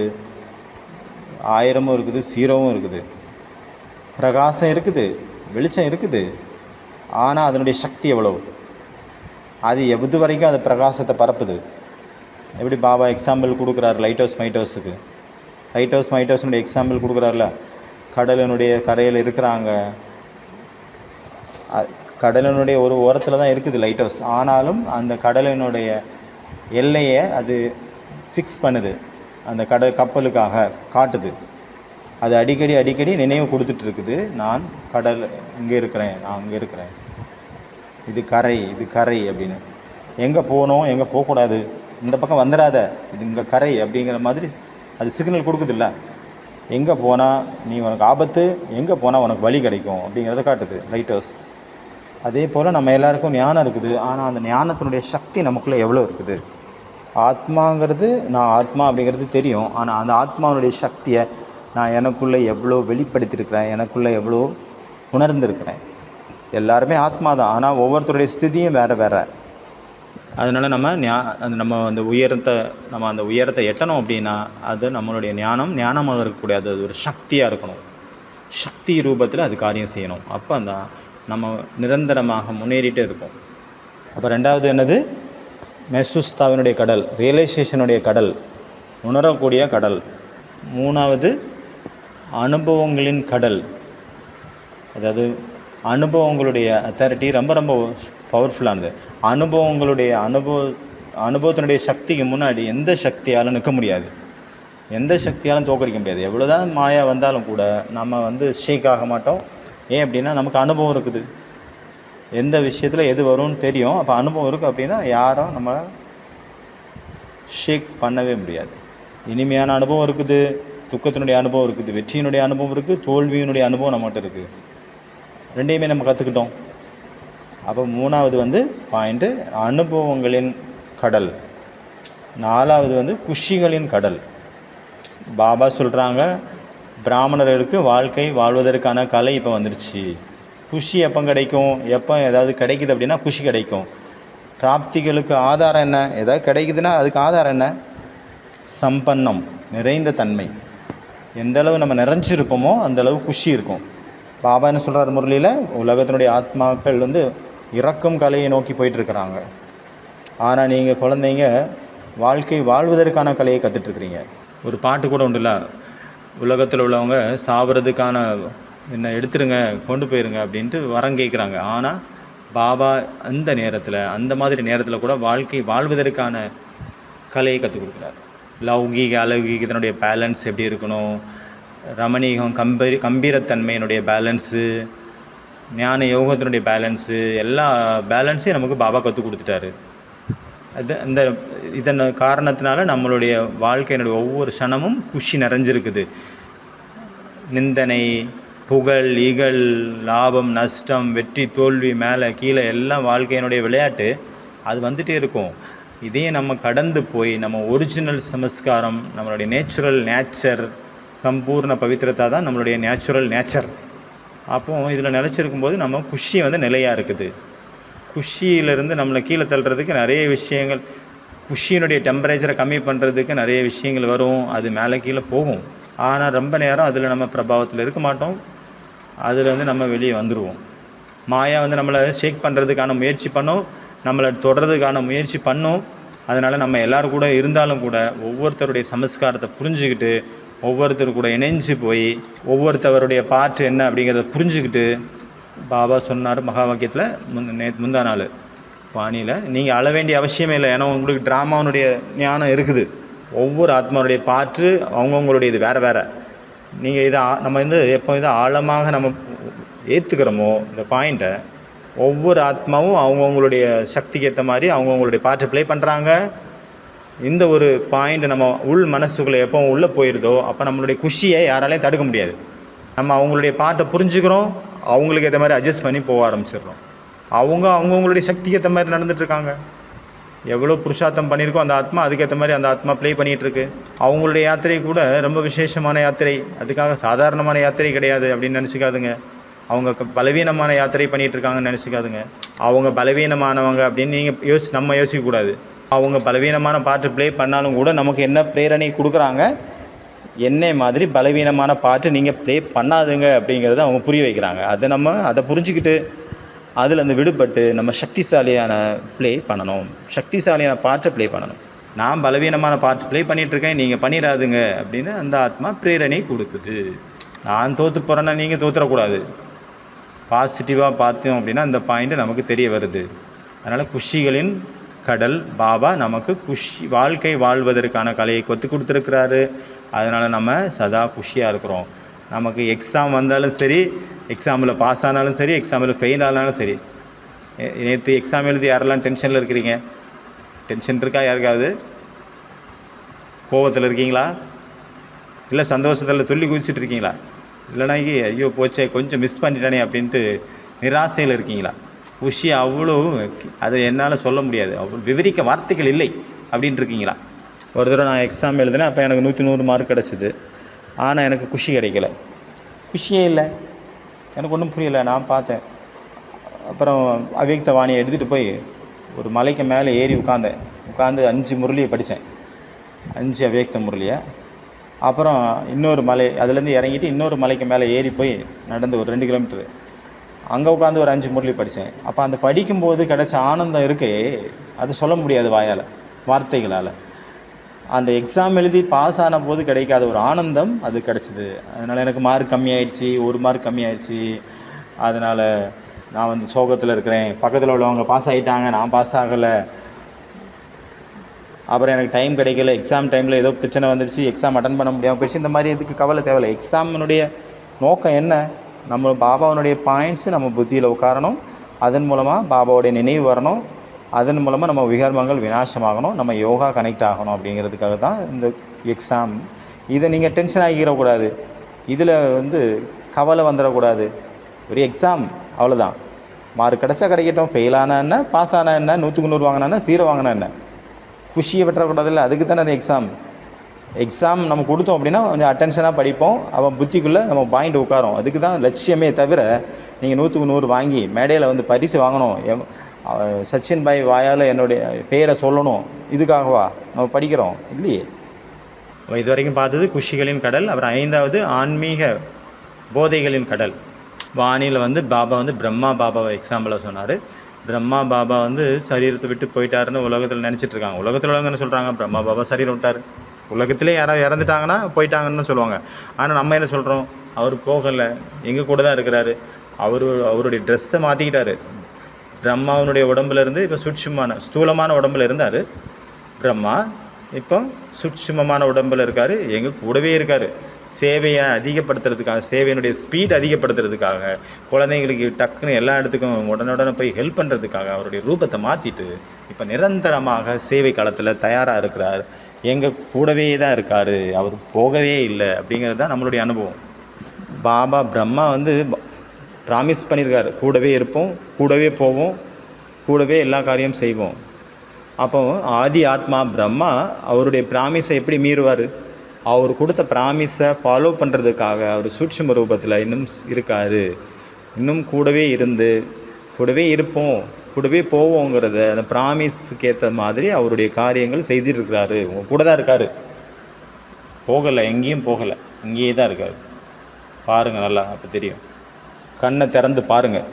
1000 இருக்குது, 0 இருக்குது. பிரகாசம் இருக்குது, வெளிச்சம் இருக்குது, ஆனால் அதனுடைய சக்தி எவ்வளோ? அது எது வரைக்கும் அது பிரகாசத்தை பரப்புது. எப்படி பாபா எக்ஸாம்பிள் கொடுக்குறாரு lighthouse might house. Lighthouse might ஹவுஸுடைய எக்ஸாம்பிள் கொடுக்குறாருல, கடலினுடைய கரையில் இருக்கிறாங்க, கடலினுடைய ஒரு ஓரத்தில் தான் இருக்குது லைட் ஹவுஸ். ஆனாலும் அந்த கடலினுடைய எல்லையை அது ஃபிக்ஸ் பண்ணுது, அந்த கப்பலுக்காக காட்டுது. அது அடிக்கடி நினைவு கொடுத்துட்டு இருக்குது, நான் கடல் இங்கே இருக்கிறேன், நான் அங்கே இருக்கிறேன், இது கரை அப்படின்னு. எங்கே போகணும், எங்கே போகக்கூடாது, இந்த பக்கம் வந்துடாத, இது இங்கே கரை அப்படிங்கிற மாதிரி அது சிக்னல் கொடுக்குதில்ல. எங்கே போனால் நீ உனக்கு ஆபத்து, எங்கே போனால் உனக்கு வழி கிடைக்கும் அப்படிங்கிறத காட்டுது லைட் ஹவுஸ். அதே போல் நம்ம எல்லாருக்கும் ஞானம் இருக்குது, ஆனால் அந்த ஞானத்தினுடைய சக்தி நமக்குள்ளே எவ்வளோ இருக்குது. ஆத்மாங்கிறது, நான் ஆத்மா அப்படிங்கிறது தெரியும், ஆனால் அந்த ஆத்மாவுடைய சக்தியை நான் எனக்குள்ளே எவ்வளோ வெளிப்படுத்தியிருக்கிறேன், எனக்குள்ளே எவ்வளோ உணர்ந்திருக்கிறேன். எல்லாருமே ஆத்மா தான், ஆனால் ஒவ்வொருத்தருடைய ஸ்திதியும் வேறு. அதனால் நம்ம அந்த உயரத்தை எட்டணும் அப்படின்னா அது நம்மளுடைய ஞானமாக இருக்கக்கூடாது, அது ஒரு சக்தியாக இருக்கணும். சக்தி ரூபத்தில் அது காரியம் செய்யணும். அப்போ தான் நம்ம நிரந்தரமாக முன்னேறிட்டே இருப்போம். அப்போ ரெண்டாவது என்னது? மெசுஸ்தாவினுடைய கடல், ரியலைசேஷனுடைய கடல், உணரக்கூடிய கடல். மூணாவது அனுபவங்களின் கடல். அதாவது அனுபவங்களுடைய அத்தாரிட்டி ரொம்ப ரொம்ப பவர்ஃபுல்லானது. அனுபவத்தினுடைய சக்திக்கு முன்னாடி எந்த சக்தியாலும் நிற்க முடியாது, எந்த சக்தியாலும் தோக்கடிக்க முடியாது. எவ்வளோதான் மாயா வந்தாலும் கூட நம்ம ஷேக் ஆக மாட்டோம். ஏன் அப்படின்னா நமக்கு அனுபவம் இருக்குது, எந்த விஷயத்தில் எது வரும்னு தெரியும். அப்போ அனுபவம் இருக்குது அப்படின்னா யாரும் நம்மளை ஷேக் பண்ணவே முடியாது. இனிமையான அனுபவம் இருக்குது, துக்கத்தினுடைய அனுபவம் இருக்குது, வெற்றியினுடைய அனுபவம் இருக்குது, தோல்வியினுடைய அனுபவம் நம்மகிட்ட இருக்குது. ரெண்டையுமே நம்ம கற்றுக்கிட்டோம். அப்போ மூணாவது பாயிண்ட்டு அனுபவங்களின் கடல். நாலாவது குஷிகளின் கடல். பாபா சொல்கிறாங்க, பிராமணர்களுக்கு வாழ்க்கை வாழ்வதற்கான கலை இப்போ வந்துடுச்சு. குஷி எப்போ கிடைக்கும்? எப்போ ஏதாவது கிடைக்குது அப்படின்னா குஷி கிடைக்கும். பிராப்திகளுக்கு ஆதாரம் என்ன? ஏதாவது கிடைக்குதுன்னா அதுக்கு ஆதாரம் என்ன? சம்பன்னம், நிறைந்த தன்மை. எந்த அளவு நம்ம நிறைஞ்சிருப்போமோ அந்தளவு குஷி இருக்கும். பாபா என்ன சொல்கிறார் முரளியில்? உலகத்தினுடைய ஆத்மாக்கள் இறக்கும் கலையை நோக்கி போயிட்டுருக்குறாங்க. ஆனால் நீங்கள் குழந்தைங்க வாழ்க்கை வாழ்வதற்கான கலையை கற்றுட்ருக்குறீங்க. ஒரு பாட்டு கூட உண்டுல்ல, உலகத்தில் உள்ளவங்க சாப்பிட்றதுக்கான என்ன எடுத்துருங்க, கொண்டு போயிருங்க அப்படின்ட்டு வரம் கேட்குறாங்க. ஆனால் பாபா அந்த நேரத்தில், அந்த மாதிரி நேரத்தில் கூட வாழ்க்கை வாழ்வதற்கான கலையை கற்றுக் கொடுக்குறாரு. லௌகீக அலௌகீகத்தினுடைய பேலன்ஸ் எப்படி இருக்கணும், ரமணீகம் கம்பீரத்தன்மையினுடைய பேலன்ஸு, ஞான யோகத்தினுடைய பேலன்ஸு, எல்லா பேலன்ஸையும் நமக்கு பாபா கற்றுக் கொடுத்துட்டாரு. இதன் காரணத்தினால நம்மளுடைய வாழ்க்கையினுடைய ஒவ்வொரு க்ஷணமும் குஷி நிறைஞ்சிருக்குது. நிந்தனை, புகழ், இகழ், லாபம், நஷ்டம், வெற்றி, தோல்வி, மேலே கீழே எல்லாம் வாழ்க்கையினுடைய விளையாட்டு அது வந்துகிட்டே இருக்கும். இதையும் நம்ம கடந்து போய் நம்ம ஒரிஜினல் சமஸ்காரம், நம்மளுடைய நேச்சுரல் சம்பூர்ண பவித்திரத்தா தான் நம்மளுடைய நேச்சுரல். அப்போது இதில் நிலச்சிருக்கும்போது நம்ம குஷி நிலையாக இருக்குது. குஷியிலிருந்து நம்மளை கீழே தள்ளுறதுக்கு நிறைய விஷயங்கள், குஷியினுடைய டெம்பரேச்சரை கம்மி பண்ணுறதுக்கு நிறைய விஷயங்கள் வரும், அது மேலே கீழே போகும். ஆனால் ரொம்ப நேரம் அதில் நம்ம பிரபாவத்தில் இருக்க மாட்டோம், அதில் நம்ம வெளியே வந்துடுவோம். மாயா நம்மளை ஷேக் பண்ணுறதுக்கான முயற்சி பண்ணும், நம்மளை தொடர்றதுக்கான முயற்சி பண்ணும். அதனால் நம்ம எல்லோரும் கூட இருந்தாலும் கூட ஒவ்வொருத்தருடைய சமஸ்காரத்தை புரிஞ்சுக்கிட்டு, ஒவ்வொருத்தர் கூட இணைஞ்சு போய் ஒவ்வொருத்தவருடைய பாட்டு என்ன அப்படிங்கிறத புரிஞ்சுக்கிட்டு, பாபா சொன்னார் மகா வாக்கியத்தில் முந்தா நாள் வாணியில், நீங்கள் அழ வேண்டிய அவசியமே இல்லை. ஏன்னா உங்களுக்கு ட்ராமாவுடைய ஞானம் இருக்குது. ஒவ்வொரு ஆத்மாவுடைய பாட்டு அவங்கவுங்களுடைய இது வேறு வேறு. நீங்கள் இதை நம்ம எப்போ இதை ஆழமாக நம்ம ஏற்றுக்கிறோமோ இந்த பாயிண்ட்டை, ஒவ்வொரு ஆத்மாவும் அவங்கவுங்களுடைய சக்திக்கு ஏற்ற மாதிரி அவங்கவுங்களுடைய பாட்டை ப்ளே பண்ணுறாங்க. இந்த ஒரு பாயிண்ட் நம்ம உள் மனசுக்குள்ளே எப்போ உள்ளே போயிடுதோ அப்போ நம்மளுடைய குஷியை யாராலையும் தடுக்க முடியாது. நம்ம அவங்களுடைய பாட்டை புரிஞ்சுக்கிறோம், அவங்களுக்கு ஏற்ற மாதிரி அட்ஜஸ்ட் பண்ணி போக ஆரம்பிச்சிடுறோம். அவங்கவுங்களுடைய சக்திக்கு ஏற்ற மாதிரி நடந்துகிட்ருக்காங்க. எவ்வளோ புருஷார்த்தம் பண்ணியிருக்கோ அந்த ஆத்மா, அதுக்கேற்ற மாதிரி அந்த ஆத்மா ப்ளே பண்ணிகிட்ருக்கு. அவங்களுடைய யாத்திரை கூட ரொம்ப விசேஷமான யாத்திரை, அதுக்காக சாதாரணமான யாத்திரை கிடையாது அப்படின்னு நினச்சிக்காதுங்க. அவங்க பலவீனமான யாத்திரை பண்ணிகிட்ருக்காங்கன்னு நினச்சிக்காதுங்க. அவங்க பலவீனமானவங்க அப்படின்னு நீங்கள் நம்ம யோசிக்கக்கூடாது. அவங்க பலவீனமான பாட்டு ப்ளே பண்ணாலும் கூட நமக்கு என்ன பிரேரணை கொடுக்குறாங்க, என்னை மாதிரி பலவீனமான பாட்டு நீங்கள் ப்ளே பண்ணாதுங்க அப்படிங்கிறத அவங்க புரிய வைக்கிறாங்க. அதை புரிஞ்சுக்கிட்டு அதில் விடுபட்டு நம்ம சக்திசாலியான ப்ளே பண்ணணும், சக்திசாலியான பாட்டை ப்ளே பண்ணணும். நான் பலவீனமான பாட்டு ப்ளே பண்ணிகிட்ருக்கேன், நீங்கள் பண்ணிடாதுங்க அப்படின்னு அந்த ஆத்மா பிரேரணை கொடுக்குது. நான் தோற்று போகிறேன்னா நீங்கள் தோற்றுறக்கூடாது. பாசிட்டிவாக பார்த்தோம் அப்படின்னா அந்த பாயிண்ட்டு நமக்கு தெரிய வருது. அதனால் குஷிகளின் கடல் பாபா நமக்கு வாழ்க்கை வாழ்வதற்கான கலையை கற்றுக் கொடுத்துருக்கிறாரு. அதனால் நம்ம சதா குஷியாக இருக்கிறோம். நமக்கு எக்ஸாம் வந்தாலும் சரி, எக்ஸாமில் பாஸ் ஆனாலும் சரி, எக்ஸாமில் ஃபெயில் ஆனாலும் சரி. நேற்று எக்ஸாம் எழுதி யாரெல்லாம் டென்ஷனில் இருக்கிறீங்க? டென்ஷன் இருக்கா யாருக்காவது? கோபத்தில் இருக்கீங்களா? இல்லை சந்தோஷத்தில் துள்ளி குதிச்சுட்டு இருக்கீங்களா? இல்லைனா ஐயோ போச்சே கொஞ்சம் மிஸ் பண்ணிட்டானே அப்படின்ட்டு நிராசையில் இருக்கீங்களா? குஷி அவ்வளோ, அதை என்னால் சொல்ல முடியாது, அவ்வளோ விவரிக்க வார்த்தைகள் இல்லை அப்படின்ட்டு இருக்கீங்களா? ஒரு தடவை நான் எக்ஸாம் எழுதினேன், அப்போ எனக்கு 100 மார்க் கிடச்சிது. ஆனால் எனக்கு குஷி கிடைக்கல, குஷியே இல்லை, எனக்கு ஒன்றும் புரியலை. நான் பார்த்தேன். அப்புறம் அவ்யக்த வாணியை எடுத்துகிட்டு போய் ஒரு மலைக்கு மேலே ஏறி உட்காந்து 5 முரளியை படித்தேன். 5 அவ்யக்த முரளியை அப்புறம் இன்னொரு மலை, அதுலேருந்து இறங்கிட்டு இன்னொரு மலைக்கு மேலே ஏறி போய் நடந்து ஒரு 2 கிலோமீட்டரு அங்கே உட்காந்து ஒரு 5 முரளி படித்தேன். அப்போ அந்த படிக்கும்போது கிடைச்ச ஆனந்தம் இருக்கே, அது சொல்ல முடியாது வாயால், வார்த்தைகளால். அந்த எக்ஸாம் எழுதி பாஸ் ஆன போது கிடைக்காத ஒரு ஆனந்தம் அது கிடச்சிது. அதனால் எனக்கு மார்க் கம்மியாயிடுச்சு, 1 மார்க் கம்மியாயிடுச்சு. அதனால் நான் வந்து சோகத்தில் இருக்கிறேன். பக்கத்தில் உள்ளவங்க பாஸ் ஆகிட்டாங்க, நான் பாஸ் ஆகலை. அப்புறம் எனக்கு டைம் கிடைக்கல, எக்ஸாம் டைமில் ஏதோ பிரச்சனை வந்துடுச்சு, எக்ஸாம் அட்டன் பண்ண முடியாமல் போயிடுச்சு. இந்த மாதிரி இதுக்கு கவலை தேவையில்லை. எக்ஸாமினுடைய நோக்கம் என்ன? நம்ம பாபாவுடைய பாயிண்ட்ஸு நம்ம புத்தியில் உட்காரணும், அதன் மூலமாக பாபாவுடைய நினைவு வரணும், அதன் மூலமாக நம்ம விகர்மங்கள் விநாசமாகணும், நம்ம யோகா கனெக்ட் ஆகணும். அப்படிங்கிறதுக்காக தான் இந்த எக்ஸாம். இதை நீங்கள் டென்ஷன் ஆகிக்கிறக்கூடாது, இதில் வந்து கவலை வந்துடக்கூடாது. ஒரு எக்ஸாம், அவ்வளோதான். மார்க் கிடைச்சா கிடைக்கட்டும், ஃபெயில் ஆனா என்ன, பாஸ் ஆனா என்ன, 100க்கு 100 வாங்கினா என்ன, 0 வாங்கினா என்ன, குஷியை விட்டுறக்கூடாதுல்ல. அதுக்கு தானே அந்த எக்ஸாம் நம்ம கொடுத்தோம் அப்படின்னா கொஞ்சம் அட்டென்ஷனாக படிப்போம், அவன் புத்திக்குள்ளே நம்ம பாயிண்ட் உட்காரோம். அதுக்கு தான் லட்சியமே தவிர நீங்கள் 100க்கு 100 வாங்கி மேடையில் வந்து பரிசு வாங்கணும், சச்சின் பாய் வாயால் என்னுடைய பேரை சொல்லணும், இதுக்காகவா நம்ம படிக்கிறோம்? இல்லையே. இது வரைக்கும் பார்த்தது குஷிகளின் கடல். அப்புறம் 5வது ஆன்மீக போதைகளின் கடல். வானியில் வந்து பாபா வந்து பிரம்மா பாபாவை எக்ஸாம்பிளாக சொன்னார். பிரம்மா பாபா வந்து சரீரத்தை விட்டு போயிட்டாருன்னு உலகத்தில் நினச்சிட்டு இருக்காங்க. உலகத்தில் உள்ளவங்க என்ன சொல்கிறாங்க? பிரம்மா பாபா சரீரம் விட்டார். உலகத்திலே யாராவது இறந்துட்டாங்கன்னா போயிட்டாங்கன்னு சொல்லுவாங்க. ஆனால் நம்ம என்ன சொல்கிறோம்? அவர் போகலை, எங்கள் கூட தான் இருக்கிறாரு. அவருடைய ட்ரெஸ்ஸை மாற்றிக்கிட்டாரு. பிரம்மாவனுடைய உடம்புல இருந்து இப்போ ஸ்தூலமான உடம்புல இருந்தார் பிரம்மா. இப்போ சூட்சுமமான உடம்புல இருக்கார், எங்கள் கூடவே இருக்கார். சேவையை அதிகப்படுத்துறதுக்காக, சேவையினுடைய ஸ்பீட் அதிகப்படுத்துறதுக்காக, குழந்தைங்களுக்கு டக்குன்னு எல்லா இடத்துக்கும் உடனுடனே போய் ஹெல்ப் பண்ணுறதுக்காக அவருடைய ரூபத்தை மாற்றிட்டு இப்போ நிரந்தரமாக சேவை காலத்தில் தயாராக இருக்கிறார். எங்கள் கூடவே தான் இருக்கார், அவர் போகவே இல்லை. அப்படிங்கிறது தான் நம்மளுடைய அனுபவம். பாபா பிரம்மா வந்து ப்ராமிஸ் பண்ணியிருக்காரு, கூடவே இருப்போம், கூடவே போவோம், கூடவே எல்லா காரியம் செய்வோம். அப்போ ஆதி ஆத்மா பிரம்மா அவருடைய ப்ராமிஸை எப்படி மீறுவார்? அவர் கொடுத்த ப்ராமிஸை ஃபாலோ பண்ணுறதுக்காக அவர் சூட்சும ரூபத்தில் இன்னும் இருக்கார். இன்னும் கூடவே இருந்து கூடவே இருப்போம், கூடவே போவோங்கிறத அந்த ப்ராமிஸுக்கு ஏற்ற மாதிரி அவருடைய காரியங்கள் செய்திருக்கிறாரு. உங்கள் கூட தான் இருக்கார், போகலை, எங்கேயும் போகலை, இங்கேயே தான் இருக்கார். பாருங்கள், நல்லா அப்போ தெரியும். கண்ணை திறந்து பாருங்கள்.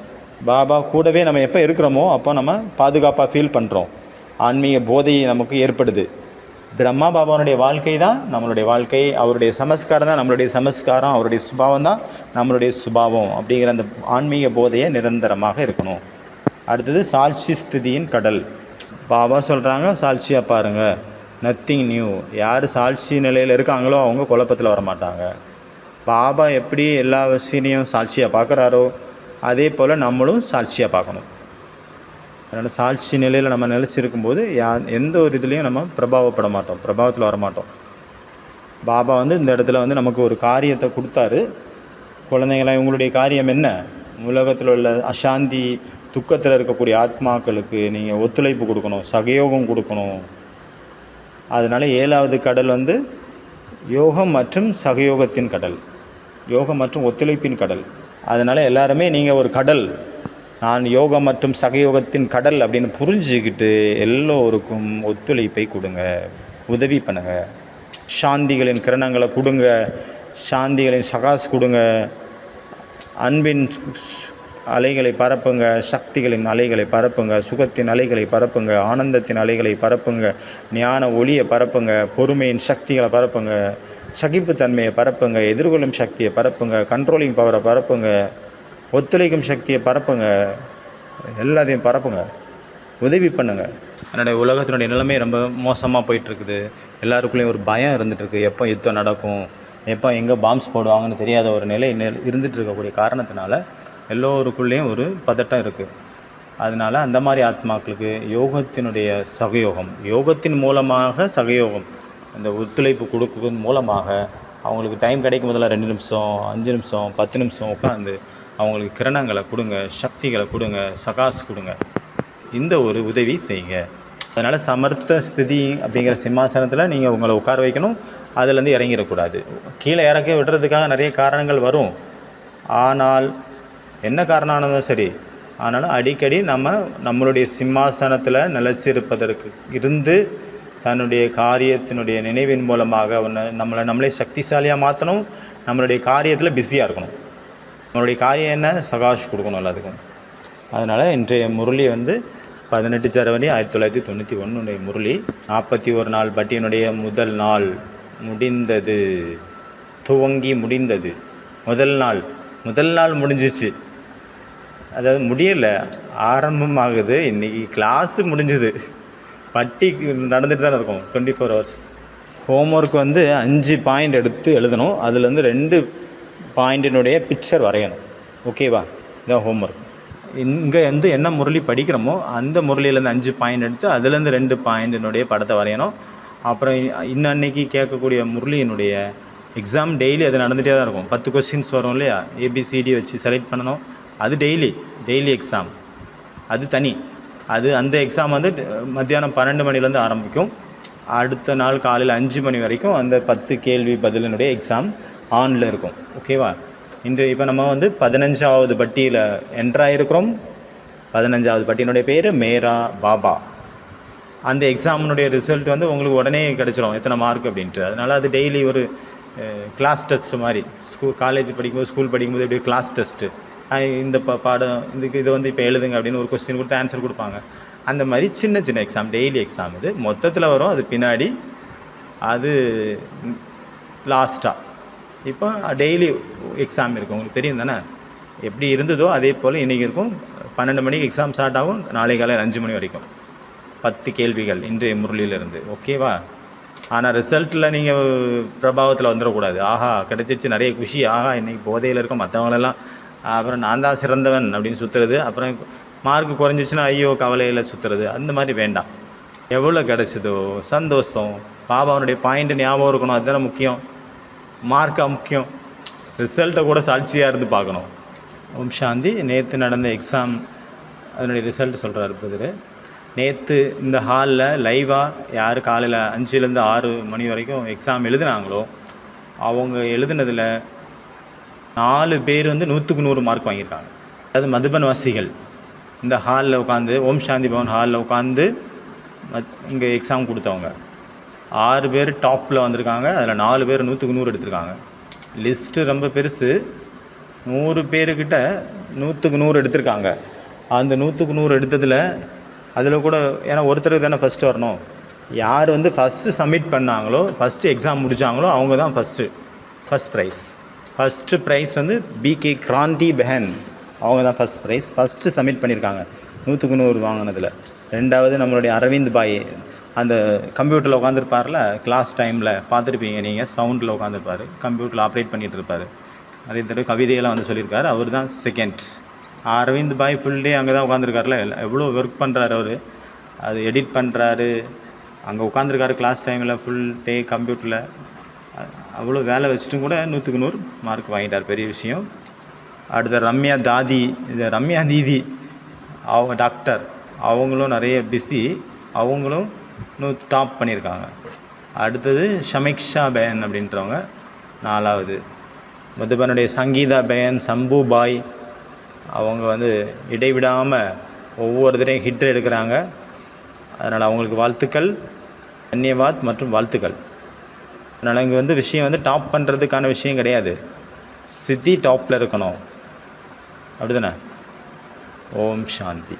பாபா கூடவே நம்ம எப்போ இருக்கிறோமோ அப்போ நம்ம பாதுகாப்பாக ஃபீல் பண்ணுறோம். ஆன்மீக போதையை நமக்கு ஏற்படுது. பிரம்மா பாபாவுடைய வாழ்க்கை தான் நம்மளுடைய வாழ்க்கை, அவருடைய சமஸ்காரம் தான் நம்மளுடைய சமஸ்காரம், அவருடைய சுபாவம் தான் நம்மளுடைய சுபாவம். அப்படிங்கிற அந்த ஆன்மீக போதையை நிரந்தரமாக இருக்கணும். அடுத்தது சாட்சி ஸ்திதியின் கடல். பாபா சொல்கிறாங்க, சாட்சியாக பாருங்கள், நத்திங் நியூ. யார் சாட்சி நிலையில் இருக்காங்களோ அவங்க குழப்பத்தில் வரமாட்டாங்க. பாபா எப்படி எல்லா விஷயத்தையும் சாட்சியாக பார்க்குறாரோ அதே போல் நம்மளும் சாட்சியாக பார்க்கணும். அதனால் சாட்சி நிலையில் நம்ம நிலச்சிருக்கும்போது எந்த ஒரு இதுலேயும் நம்ம பிரபாவப்பட மாட்டோம், பிரபாவத்தில் வரமாட்டோம். பாபா வந்து இந்த இடத்துல வந்து நமக்கு ஒரு காரியத்தை கொடுத்தாரு. குழந்தைங்களா, உங்களுடைய காரியம் என்ன? உலகத்தில் உள்ள அசாந்தி துக்கத்தில் இருக்கக்கூடிய ஆத்மாக்களுக்கு நீங்கள் ஒத்துழைப்பு கொடுக்கணும், சகயோகம் கொடுக்கணும். அதனால் 7வது கடல் வந்து யோகம் மற்றும் சகயோகத்தின் கடல், யோகம் மற்றும் ஒத்துழைப்பின் கடல். அதனால் எல்லாருமே நீங்கள் ஒரு கடல், நான் யோகம் மற்றும் சகயோகத்தின் கடல் அப்படின்னு புரிஞ்சுக்கிட்டு எல்லோருக்கும் ஒத்துழைப்பை கொடுங்க, உதவி பண்ணுங்க. சாந்திகளின் கிரணங்களை கொடுங்க, சாந்திகளின் சகாஸ் கொடுங்க, அன்பின் அலைகளை பரப்புங்க, சக்திகளின் அலைகளை பரப்புங்க, சுகத்தின் அலைகளை பரப்புங்க, ஆனந்தத்தின் அலைகளை பரப்புங்க, ஞான ஒளியை பரப்புங்க, பொறுமையின் சக்திகளை பரப்புங்க, சகிப்புத்தன்மையை பரப்புங்க, எதிர்கொள்ளும் சக்தியை பரப்புங்க, கண்ட்ரோலிங் பவரை பரப்புங்க, ஒத்துழைக்கும் சக்தியை பரப்புங்க, எல்லாத்தையும் பரப்புங்க, உதவி பண்ணுங்க. என்னுடைய உலகத்தினுடைய நிலைமை ரொம்ப மோசமாக போயிட்டுருக்குது. எல்லாருக்குள்ளேயும் ஒரு பயம் இருந்துகிட்ருக்கு, எப்போ யுத்தம் நடக்கும், எப்போ எங்கே பாம்ஸ் போடுவாங்கன்னு தெரியாத ஒரு நிலை இருந்துகிட்டு இருக்கக்கூடிய காரணத்தினால எல்லோருக்குள்ளேயும் ஒரு பதட்டம் இருக்குது. அதனால் அந்த மாதிரி ஆத்மாக்களுக்கு யோகத்தினுடைய சகயோகம், யோகத்தின் மூலமாக சகயோகம், அந்த ஒத்துழைப்பு கொடுக்குறது மூலமாக அவங்களுக்கு டைம் கிடைக்கும் போதில் 2 நிமிஷம், 5 நிமிஷம், 10 நிமிஷம் உட்காந்து அவங்களுக்கு கிரணங்களை கொடுங்க, சக்திகளை கொடுங்க, சகாஸ் கொடுங்க. இந்த ஒரு உதவி செய்யுங்க. அதனால் சமர்த்த ஸ்திதி அப்படிங்கிற சிம்மாசனத்தில் நீங்கள் உங்களை உட்கார வைக்கணும். அதுலேருந்து இறங்கிடக்கூடாது. கீழே இறக்க விடுறதுக்காக நிறைய காரணங்கள் வரும். ஆனால் என்ன காரணம் ஆனாலும் சரி, ஆனாலும் அடிக்கடி நம்மளுடைய சிம்மாசனத்தில் நிலச்சிருப்பதற்கு இருந்து தன்னுடைய காரியத்தினுடைய நினைவின் மூலமாக நம்மளே சக்திசாலியாக மாற்றணும். நம்மளுடைய காரியத்தில் பிஸியாக இருக்கணும். நம்மளுடைய காரியம் என்ன? சகாஷ் கொடுக்கணும் எல்லாத்துக்கும். அதனால் இன்றைய முரளி 18 ஜனவரி 1991 முரளி. 41 நாள் பட்டியனுடைய முதல் நாள் முடிந்தது, துவங்கி முடிந்தது. முதல் நாள் முடிஞ்சிச்சு. அதாவது முடியலை, ஆரம்பமாகுது. இன்றைக்கி கிளாஸு முடிஞ்சுது. பட்டி நடந்துட்டு தான் இருக்கும் 24 hours. ஹோம்ஒர்க் 5 பாயிண்ட் எடுத்து எழுதணும். அதுலேருந்து 2 பாயிண்டினுடைய பிக்சர் வரையணும். ஓகேவா? இதான் ஹோம்ஒர்க். இங்கே என்ன முரளி படிக்கிறோமோ அந்த முரளியிலேருந்து 5 பாயிண்ட் எடுத்து அதுலேருந்து 2 பாயிண்டினுடைய படத்தை வரையணும். அப்புறம் இன்னைக்கு கேட்கக்கூடிய முரளியினுடைய எக்ஸாம் டெய்லி அது நடந்துகிட்டே தான் இருக்கும். 10 கொஸ்டின்ஸ் வரும் இல்லையா? ABCD வச்சு செலக்ட் பண்ணணும். அது டெய்லி எக்ஸாம். அது தனி. அந்த எக்ஸாம் மத்தியானம் 12 மணிலேருந்து ஆரம்பிக்கும். அடுத்த நாள் காலையில் 5 மணி வரைக்கும் அந்த 10 கேள்வி பதிலினுடைய எக்ஸாம் ஆனில் இருக்கும். ஓகேவா? இப்போ நம்ம 15வது பட்டியில் என்ட்ராயிருக்கிறோம். 15வது பட்டியினுடைய பேர் மேரா பாபா. அந்த எக்ஸாமினுடைய ரிசல்ட் உங்களுக்கு உடனே கிடச்சிரும் எத்தனை மார்க் அப்படின்ட்டு. அதனால் அது டெய்லி ஒரு கிளாஸ் டெஸ்ட் மாதிரி. காலேஜ் படிக்கும்போது, ஸ்கூல் படிக்கும்போது எப்படி கிளாஸ் டெஸ்ட்டு, இந்த பாடம் இது இப்போ எழுதுங்க அப்படின்னு ஒரு கொஸ்டின் கொடுத்து ஆன்சர் கொடுப்பாங்க. அந்த மாதிரி சின்ன எக்ஸாம், டெய்லி எக்ஸாம். இது மொத்தத்தில் வரும். அது பின்னாடி அது லாஸ்ட்டாக. இப்போ டெய்லி எக்ஸாம் இருக்கும். உங்களுக்கு தெரியும் தானே? எப்படி இருந்ததோ அதே போல் இன்றைக்கி இருக்கும். 12 மணிக்கு எக்ஸாம் ஸ்டார்ட் ஆகும். நாளை காலையில் 5 மணி வரைக்கும் 10 கேள்விகள் இன்றைய முரளியிலிருந்து. ஓகேவா? ஆனால் ரிசல்ட்டில் நீங்கள் பிரபாவத்தில் வந்துடக்கூடாது. ஆஹா கிடச்சிருச்சு, நிறைய குஷி, ஆஹா இன்றைக்கி போதையில் இருக்கும் மற்றவங்களெல்லாம், அப்புறம் நான் தான் சிறந்தவன் அப்படின்னு சுற்றுறது, அப்புறம் மார்க் குறைஞ்சிச்சுன்னா ஐயோ கவலையில் சுற்றுறது, அந்த மாதிரி வேண்டாம். எவ்வளோ கிடச்சிதோ சந்தோஷம். பாபாவனுடைய பாயிண்ட் ஞாபகம் இருக்கணும். அதுதானே முக்கியம். மார்க்காக முக்கியம். ரிசல்ட்டை கூட சாட்சியாக இருந்து பார்க்கணும். ஓம் சாந்தி. நேற்று நடந்த எக்ஸாம் அதனுடைய ரிசல்ட் சொல்கிறார் பிரதர். நேற்று இந்த ஹாலில் லைவாக யார் காலையில் 5லேருந்து 6 மணி வரைக்கும் எக்ஸாம் எழுதுனாங்களோ அவங்க எழுதுனதில் 4 பேர் 100க்கு 100 மார்க் வாங்கியிருக்காங்க. அதாவது மதுபன் வாசிகள் இந்த ஹாலில் உட்காந்து, ஓம் சாந்தி பவன் ஹாலில் உட்காந்து இங்கே எக்ஸாம் கொடுத்தவங்க 6 பேர் டாப்பில் வந்திருக்காங்க. அதில் 4 பேர் 100க்கு 100 எடுத்திருக்காங்க. லிஸ்ட்டு ரொம்ப பெருசு. 100 பேருக்கிட்ட 100க்கு 100 எடுத்திருக்காங்க. அந்த 100க்கு 100 எடுத்ததில் அதில் கூட ஏன்னா ஒருத்தருக்கு தானே ஃபஸ்ட்டு வரணும். யார் ஃபஸ்ட்டு சப்மிட் பண்ணாங்களோ, ஃபஸ்ட்டு எக்ஸாம் முடித்தாங்களோ அவங்க தான் first prize. First prize BK Kranti பெஹன், அவங்க தான் ஃபஸ்ட் ப்ரைஸ். ஃபஸ்ட்டு சப்மிட் பண்ணியிருக்காங்க 100க்கு 100 வாங்கினதில். 2வது நம்மளுடைய அரவிந்த் பாய், அந்த கம்ப்யூட்டரில் உட்காந்துருப்பார்ல, கிளாஸ் டைமில் பார்த்துருப்பீங்க நீங்கள், சவுண்டில் உட்காந்துருப்பார், கம்ப்யூட்டரில் ஆப்ரேட் பண்ணிகிட்டு இருப்பார். நிறைய தடவை கவிதையெல்லாம் சொல்லியிருக்காரு. அவர் தான் செகண்ட். அரவிந்த் பாய் ஃபுல் டே அங்கே தான் உட்காந்துருக்காருல, எவ்வளோ ஒர்க் பண்ணுறாரு அவர். அது எடிட் பண்ணுறாரு, அங்கே உட்காந்துருக்காரு கிளாஸ் டைமில் ஃபுல் டே கம்ப்யூட்டரில். அவ்வளோ வேலை வச்சுட்டும் கூட 100க்கு 100 மார்க் வாங்கிட்டார். பெரிய விஷயம். அடுத்த ரம்யா தீதி அவங்க டாக்டர், அவங்களும் நிறைய பிஸி, அவங்களும் டாப் பண்ணியிருக்காங்க. அடுத்தது ஷமிக்ஷா பேன் அப்படின்றவங்க 4வது. மதுபனுடைய சங்கீதா பேன், சம்பு பாய், அவங்க இடைவிடாமல் ஒவ்வொருத்தரையும் ஹிட் எடுக்கிறாங்க. அதனால் அவங்களுக்கு வாழ்த்துக்கள், தன்யவாத் மற்றும் வாழ்த்துக்கள். அதனால் இங்கே விஷயம் டாப் பண்ணுறதுக்கான விஷயம் கிடையாது. சித்தி டாப்பில் இருக்கணும், அப்படிதானே? ஓம் சாந்தி.